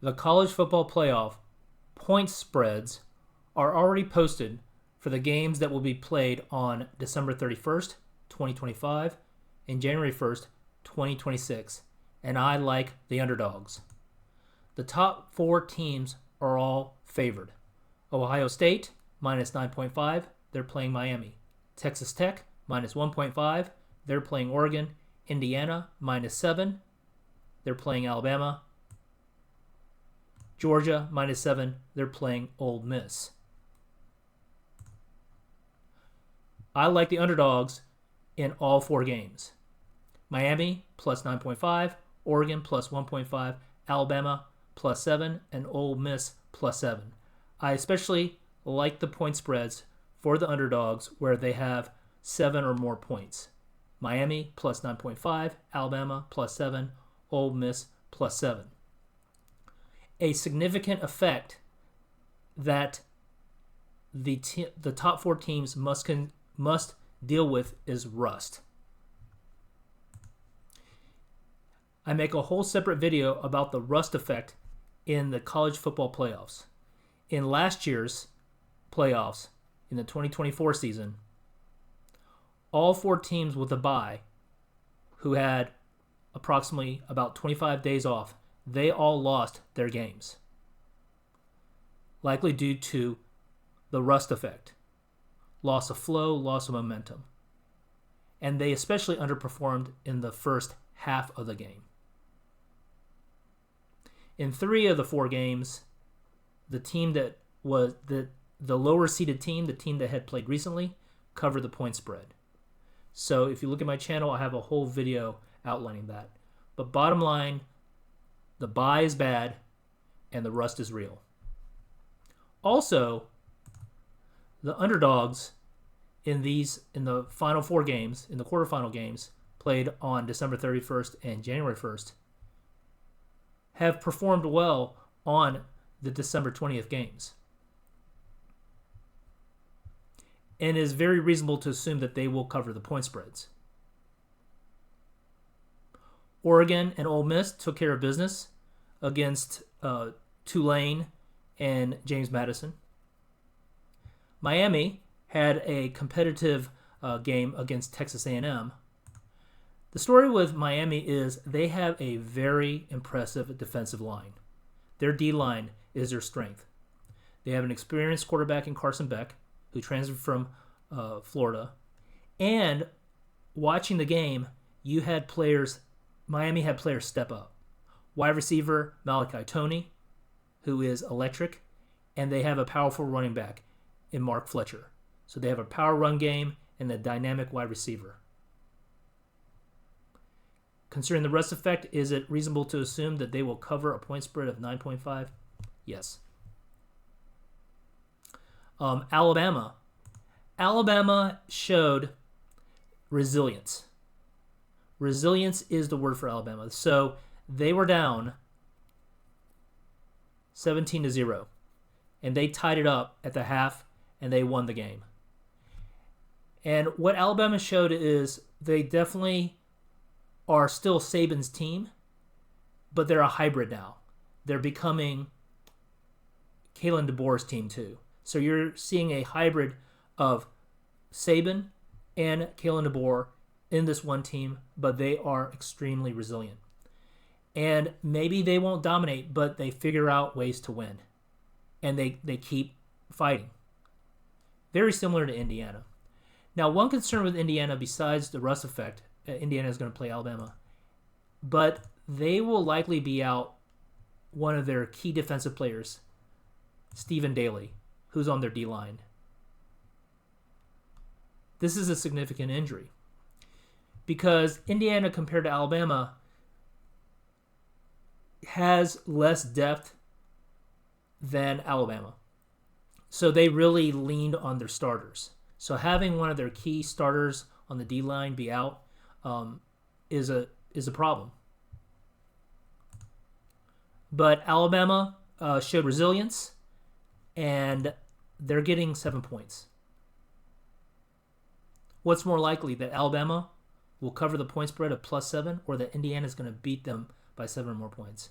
The college football playoff point spreads are already posted for the games that will be played on December 31st, 2025 and January 1st, 2026, and I like the underdogs. The top 4 teams are all favored. Ohio State, minus 9.5, they're playing Miami. Texas Tech, minus 1.5, they're playing Oregon. Indiana, minus 7, they're playing Alabama. Georgia, minus 7, they're playing Ole Miss. I like the underdogs in all 4 games. Miami, plus 9.5, Oregon, plus 1.5, Alabama, plus 7, and Ole Miss, plus 7. I especially like the point spreads for the underdogs where they have 7 or more points. Miami, plus 9.5, Alabama, plus 7, Ole Miss, plus 7. A significant effect that the top 4 teams must deal with is rust. I make a whole separate video about the rust effect in the college football playoffs. In last year's playoffs, in the 2024 season, all 4 teams with a bye who had approximately about 25 days off, they all lost their games, likely due to the rust effect, loss of flow, loss of momentum. And they especially underperformed in the first half of the game. In 3 of the 4 games, the team that was the lower seeded team, the team that had played recently, covered the point spread. So if you look at my channel, I have a whole video outlining that. But bottom line, the bye is bad and the rust is real. Also, the underdogs in the final 4 games, in the quarterfinal games, played on December 31st and January 1st, have performed well on the December 20th games. And it is very reasonable to assume that they will cover the point spreads. Oregon and Ole Miss took care of business against Tulane and James Madison. Miami had a competitive game against Texas A&M. The story with Miami is they have a very impressive defensive line. Their D-line is their strength. They have an experienced quarterback in Carson Beck, who transferred from Florida. And watching the game, Miami had players step up. Wide receiver Malachi Toney, who is electric, and they have a powerful running back in Mark Fletcher. So they have a power run game and a dynamic wide receiver. Considering the rust effect, is it reasonable to assume that they will cover a point spread of 9.5? Yes. Alabama showed resilience. Resilience is the word for Alabama. So they were down 17-0, and they tied it up at the half, and they won the game. And what Alabama showed is they definitely are still Saban's team, but they're a hybrid now. They're becoming Kalen DeBoer's team too. So you're seeing a hybrid of Saban and Kalen DeBoer in this one team, but they are extremely resilient. And maybe they won't dominate, but they figure out ways to win. And they keep fighting. Very similar to Indiana. Now, one concern with Indiana, besides the rust effect, Indiana is going to play Alabama, but they will likely be out one of their key defensive players, Stephen Daly, who's on their D-line. This is a significant injury because Indiana, compared to Alabama, has less depth than Alabama. So they really leaned on their starters. So having one of their key starters on the D-line be out is a problem. But Alabama showed resilience, and they're getting 7 points. What's more likely, that Alabama will cover the point spread of +7, or that Indiana is going to beat them by 7 or more points?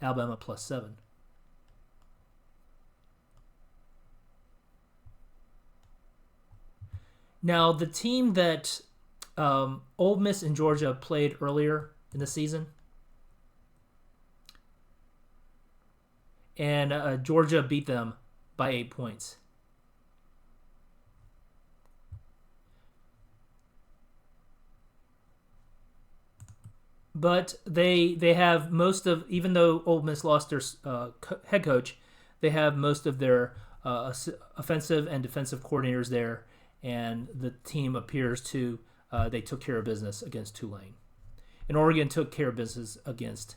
Alabama +7. Now, the team that Ole Miss and Georgia played earlier in the season, and Georgia beat them by 8 points. But they have most of, even though Ole Miss lost their head coach, they have most of their offensive and defensive coordinators there, and the team appears to they took care of business against Tulane. And Oregon took care of business against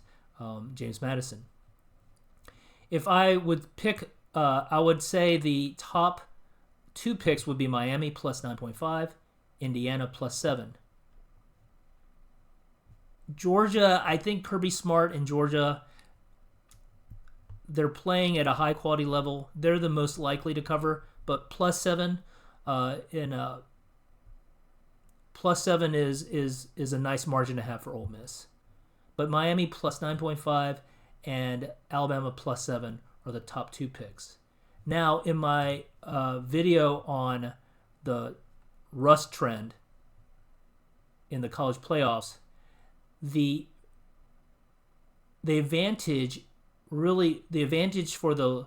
James Madison. If I would pick, I would say the top 2 picks would be Miami +9.5, Indiana +7. Georgia, I think Kirby Smart and Georgia, they're playing at a high quality level. They're the most likely to cover, but +7 +7 is a nice margin to have for Ole Miss. But Miami +9.5 and Alabama +7 are the top 2 picks. Now, in my video on the rust trend in the college playoffs, the advantage for the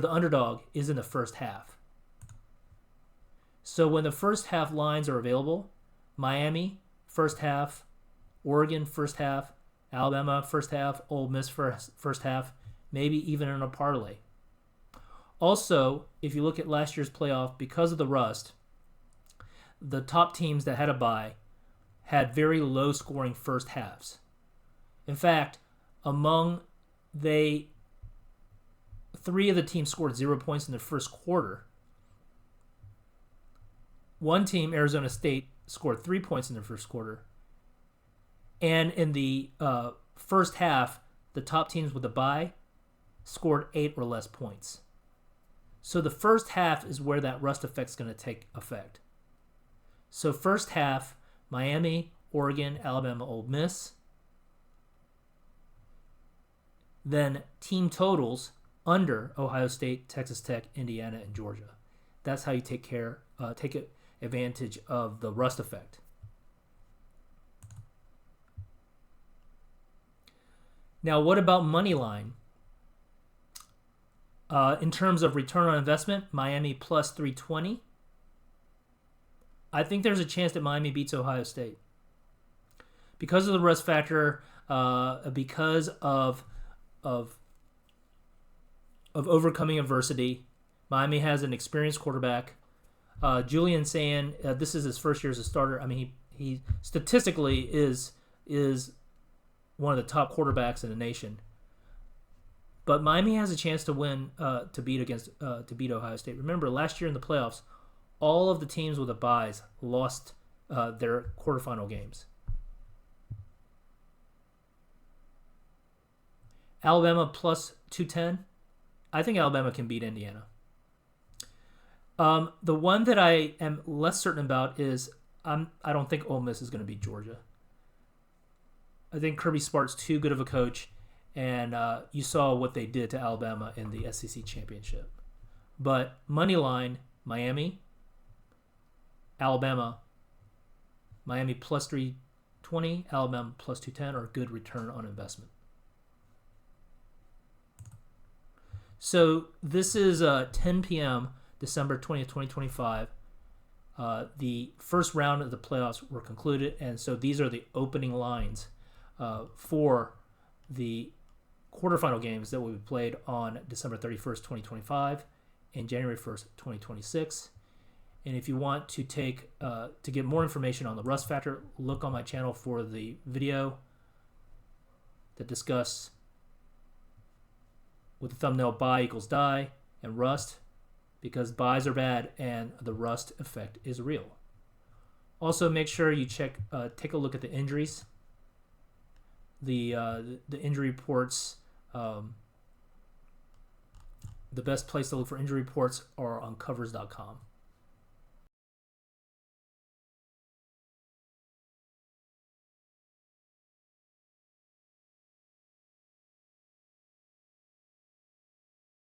underdog is in the first half. So when the first half lines are available, Miami first half, Oregon first half, Alabama first half, Ole Miss first half, maybe even in a parlay. Also, if you look at last year's playoff, because of the rust, the top teams that had a bye had very low scoring first halves. In fact, three of the teams scored 0 points in the first quarter. One team, Arizona State, scored 3 points in the first quarter. And in the first half, the top teams with a bye scored 8 or less points. So the first half is where that rust effect is going to take effect. So first half, Miami, Oregon, Alabama, Ole Miss. Then team totals under Ohio State, Texas Tech, Indiana, and Georgia. That's how you take advantage of the rust effect. Now, what about Moneyline? In terms of return on investment, Miami +320. I think there's a chance that Miami beats Ohio State. Because of the rust factor, because of overcoming adversity, Miami has an experienced quarterback. Julian saying this is his first year as a starter. I mean, he statistically is one of the top quarterbacks in the nation. But Miami has a chance to win to beat Ohio State. Remember, last year in the playoffs, all of the teams with the byes lost their quarterfinal games. Alabama +210. I think Alabama can beat Indiana. The one that I am less certain about is I don't think Ole Miss is going to beat Georgia. I think Kirby Smart's too good of a coach, and you saw what they did to Alabama in the SEC championship. But Moneyline, Miami, Alabama, Miami +320, Alabama +210 are a good return on investment. So this is 10 p.m. December 20th, 2025. The first round of the playoffs were concluded, and so these are the opening lines for the quarterfinal games that will be played on December 31st, 2025 and January 1st, 2026. And if you want to get more information on the rust factor, look on my channel for the video that discuss with the thumbnail buy equals die and rust, because buys are bad and the rust effect is real. Also, make sure you take a look at the injuries. The injury reports. The best place to look for injury reports are on covers.com.